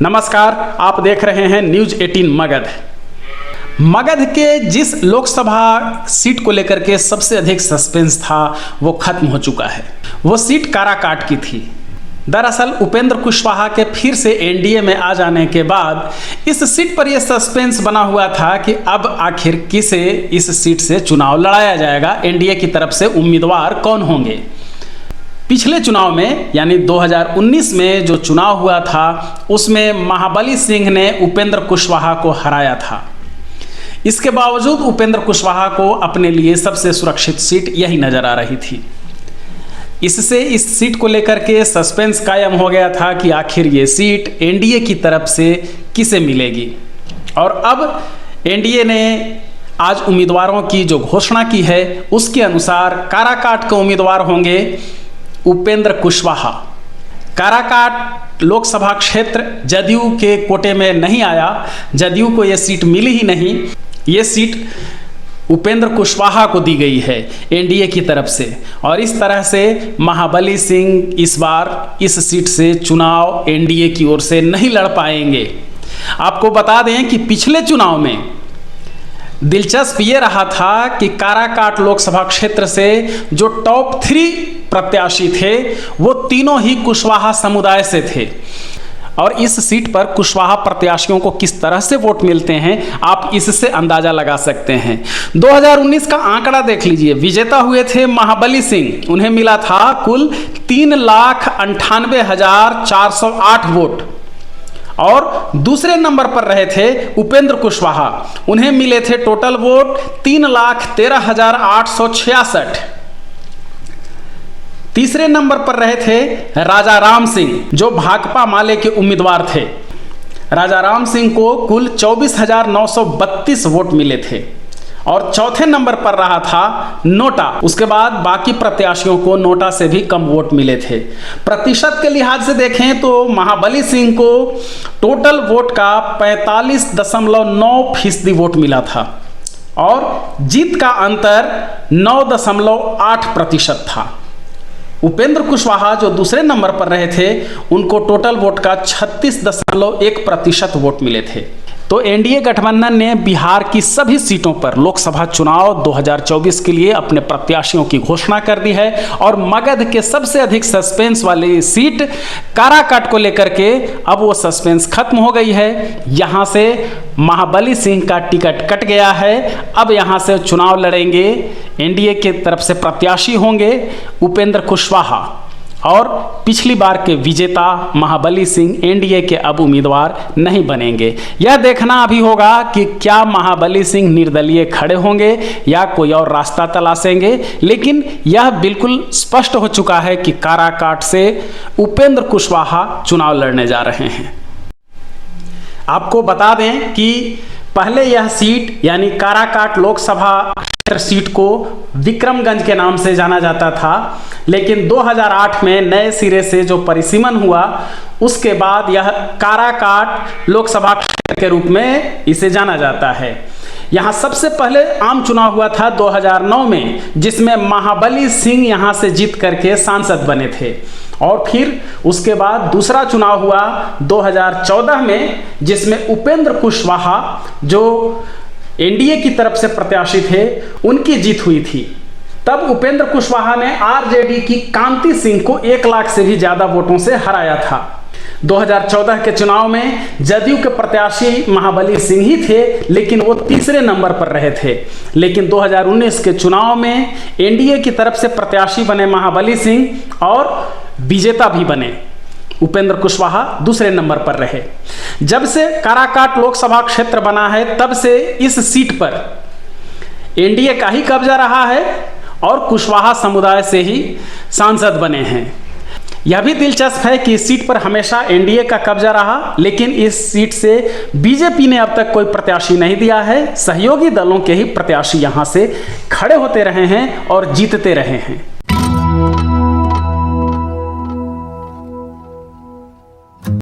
नमस्कार, आप देख रहे हैं न्यूज 18 मगध। मगध के जिस लोकसभा सीट को लेकर के सबसे अधिक सस्पेंस था वो खत्म हो चुका है। वो सीट काराकाट की थी। दरअसल उपेंद्र कुशवाहा के फिर से एनडीए में आ जाने के बाद इस सीट पर यह सस्पेंस बना हुआ था कि अब आखिर किसे इस सीट से चुनाव लड़ाया जाएगा, एनडीए की तरफ से उम्मीदवार कौन होंगे। पिछले चुनाव में यानी 2019 में जो चुनाव हुआ था उसमें महाबली सिंह ने उपेंद्र कुशवाहा को हराया था। इसके बावजूद उपेंद्र कुशवाहा को अपने लिए सबसे सुरक्षित सीट यही नजर आ रही थी। इससे इस सीट को लेकर के सस्पेंस कायम हो गया था कि आखिर ये सीट एनडीए की तरफ से किसे मिलेगी। और अब एनडीए ने आज उम्मीदवारों की जो घोषणा की है उसके अनुसार काराकाट के उम्मीदवार होंगे उपेंद्र कुशवाहा। काराकाट लोकसभा क्षेत्र जदयू के कोटे में नहीं आया, जदयू को यह सीट मिली ही नहीं। ये सीट उपेंद्र कुशवाहा को दी गई है एनडीए की तरफ से, और इस तरह से महाबली सिंह इस बार इस सीट से चुनाव एनडीए की ओर से नहीं लड़ पाएंगे। आपको बता दें कि पिछले चुनाव में दिलचस्प ये रहा था कि काराकाट लोकसभा क्षेत्र से जो टॉप 3 प्रत्याशी थे वो तीनों ही कुशवाहा समुदाय से थे। और इस सीट पर कुशवाहा प्रत्याशियों को किस तरह से वोट मिलते हैं आप इससे अंदाजा लगा सकते हैं। 2019 का आंकड़ा देख लीजिए। विजेता हुए थे महाबली सिंह, उन्हें मिला था कुल 3,98,408 वोट। और दूसरे नंबर पर रहे थे उपेंद्र कुशवाहा, उन्हें मिले थे टोटल वोट 3,13,866। तीसरे नंबर पर रहे थे राजा राम सिंह जो भाकपा माले के उम्मीदवार थे। राजा राम सिंह को कुल 24,932 वोट मिले थे। और चौथे नंबर पर रहा था नोटा। उसके बाद बाकी प्रत्याशियों को नोटा से भी कम वोट मिले थे। प्रतिशत के लिहाज से देखें तो महाबली सिंह को टोटल वोट का 45.9% वोट मिला था और जीत का अंतर 9.8% था। उपेंद्र कुशवाहा जो दूसरे नंबर पर रहे थे उनको टोटल वोट का 36.1% वोट मिले थे। तो एनडीए गठबंधन ने बिहार की सभी सीटों पर लोकसभा चुनाव 2024 के लिए अपने प्रत्याशियों की घोषणा कर दी है। और मगध के सबसे अधिक सस्पेंस वाली सीट काराकाट को लेकर के अब वो सस्पेंस खत्म हो गई है। यहाँ से महाबली सिंह का टिकट कट गया है। अब यहाँ से चुनाव लड़ेंगे, एनडीए की तरफ से प्रत्याशी होंगे उपेंद्र कुशवाहा और पिछली बार के विजेता महाबली सिंह एनडीए के अब उम्मीदवार नहीं बनेंगे। यह देखना अभी होगा कि क्या महाबली सिंह निर्दलीय खड़े होंगे या कोई और रास्ता तलाशेंगे। लेकिन यह बिल्कुल स्पष्ट हो चुका है कि काराकाट से उपेंद्र कुशवाहा चुनाव लड़ने जा रहे हैं। आपको बता दें कि पहले यह सीट यानी काराकाट लोकसभा सीट को विक्रमगंज के नाम से जाना जाता था, लेकिन 2008 में नए सिरे से जो परिसीमन हुआ उसके बाद यह काराकाट लोकसभा क्षेत्र के रूप में इसे जाना जाता है। यहाँ सबसे पहले आम चुनाव हुआ था 2009 में, जिसमें महाबली सिंह यहाँ से जीत करके सांसद बने थे। और फिर उसके बाद दूसरा चुनाव हुआ 2014 में, जिसमें उपेंद्र कुशवाहा जो एनडीए की तरफ से प्रत्याशी थे उनकी जीत हुई थी। तब उपेंद्र कुशवाहा ने आरजेडी की कांति सिंह को 1 लाख से भी ज्यादा वोटों से हराया था। 2014 के चुनाव में जदयू के प्रत्याशी महाबली सिंह ही थे, लेकिन वो तीसरे नंबर पर रहे थे। लेकिन 2019 के चुनाव में एनडीए की तरफ से प्रत्याशी बने महाबली सिंह और विजेता भी बने उपेंद्र कुशवाहा दूसरे नंबर पर रहे। जब से काराकाट लोकसभा क्षेत्र बना है तब से इस सीट पर एनडीए का ही कब्जा रहा है और कुशवाहा समुदाय से ही सांसद बने हैं। यह भी दिलचस्प है कि इस सीट पर हमेशा एनडीए का कब्जा रहा, लेकिन इस सीट से बीजेपी ने अब तक कोई प्रत्याशी नहीं दिया है। सहयोगी दलों के ही प्रत्याशी यहां से खड़े होते रहे हैं और जीतते रहे हैं।